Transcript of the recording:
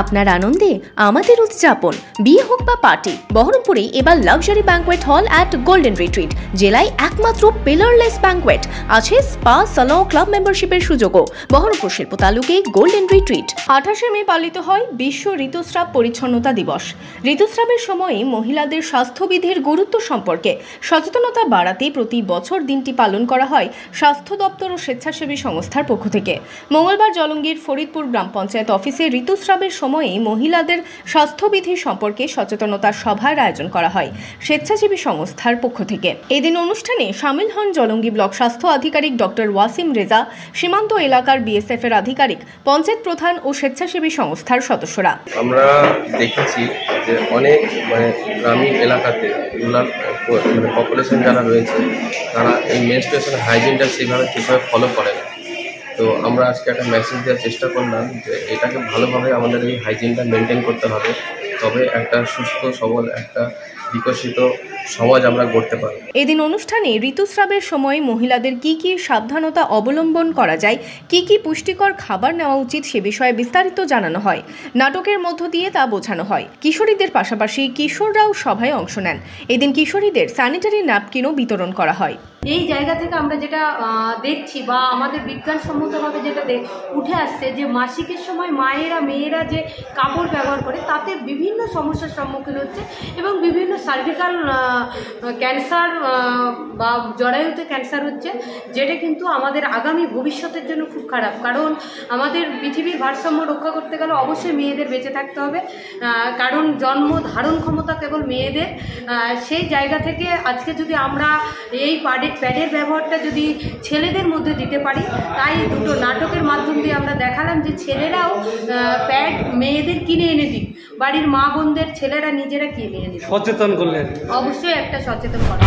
আপনার আনন্দে আমাদের উদযাপন, বিয়ে হোক বা পার্টি, বহরমপুরে এবার luxury banquet hall at golden retreat. জেলায় একমাত্র পিলারলেস ব্যাঙ্কোয়েট, আছে স্পা, সালন, ক্লাব মেম্বারশিপের সুযোগও। বহরমপুর শিল্প তালুকে গোল্ডেন রিট্রিট। 28শে মে পালিত হয় বিশ্ব ঋতুস্রাব পরিচ্ছন্নতা দিবস। ঋতুস্রাবের সময়ে মহিলাদের স্বাস্থ্যবিধির গুরুত্ব সম্পর্কে সচেতনতা বাড়াতে প্রতি বছর দিনটি পালন করা হয় স্বাস্থ্য দপ্তর ও স্বেচ্ছাসেবী সংস্থার পক্ষ থেকে। মঙ্গলবার জলঙ্গির ফরিদপুর গ্রাম পঞ্চায়েত অফিসে ঋতুস্রাবের সময়ে মহিলাদের স্বাস্থ্যবিধি সম্পর্কে সচেতনতা সভার আয়োজন করা হয় স্বেচ্ছাসেবী সংস্থার পক্ষ থেকে। এদিন অনুষ্ঠানে সামিল হন জলঙ্গি ব্লক স্বাস্থ্য আধিকারিক ডক্টর ওয়াসিম রেজা, সীমান্ত এলাকার বিএসএফ এর আধিকারিক, পঞ্চায়েত প্রধান ও স্বেচ্ছাসেবী সংস্থার সদস্যরা। আমরা দেখেছি যে অনেক গ্রামীণ এলাকাতে রুরাল পপুলেশন যারা রয়েছে তারা এই মেনস্ট্রুয়েশন হাইজিনটা সেভাবে ঠিকভাবে ফলো করে না। তো আমরা আজকে একটা মেসেজ দেওয়ার চেষ্টা করলাম যে এটাকে ভালোভাবে আমাদের এই হাইজিনটা মেনটেন করতে হবে, তবে একটা সুস্থ সবল একটা বিকশিত সমাজ আমরা গড়তে পারি। এদিন অনুষ্ঠানে ঋতুস্রাবের সময় মহিলাদের কি কি সাবধানতা অবলম্বন করা যায়, কি কি পুষ্টিকর খাবার নেওয়া উচিত সে বিষয়ে বিস্তারিত জানানো হয়। নাটকের মধ্য দিয়ে তা বোঝানো হয়। কিশোরীদের পাশাপাশি কিশোররাও সভায় অংশ নেন। এদিন কিশোরীদের স্যানিটারি ন্যাপকিনও বিতরণ করা হয়। এই জায়গা থেকে আমরা যেটা দেখছি বা আমাদের বিজ্ঞানসম্মতভাবে যেটা উঠে আসছে যে মাসিকের সময় মেয়েরা যে কাপড় ব্যবহার করে তাতে বিভিন্ন সমস্যার সম্মুখীন হচ্ছে এবং বিভিন্ন সার্ভিক্যাল ক্যান্সার বা জরায়ুতে ক্যান্সার হচ্ছে, যেটা কিন্তু আমাদের আগামী ভবিষ্যতের জন্য খুব খারাপ। কারণ আমাদের পৃথিবীর ভারসাম্য রক্ষা করতে গেলে অবশ্যই মেয়েদের বেঁচে থাকতে হবে, কারণ জন্ম ধারণ ক্ষমতা কেবল মেয়েদের। সেই জায়গা থেকে আজকে যদি আমরা এই প্যাডের ব্যবহারটা যদি ছেলেদের মধ্যে দিতে পারি, তাই দুটো নাটকের মাধ্যম দিয়ে আমরা দেখালাম যে ছেলেরাও প্যাড মেয়েদের কিনে এনে দিক, বাড়ির মা বোনদের ছেলেরা নিজেরা কিনে এনে দিক। সচেতন করলেন, অবশ্যই একটা সচেতন করা।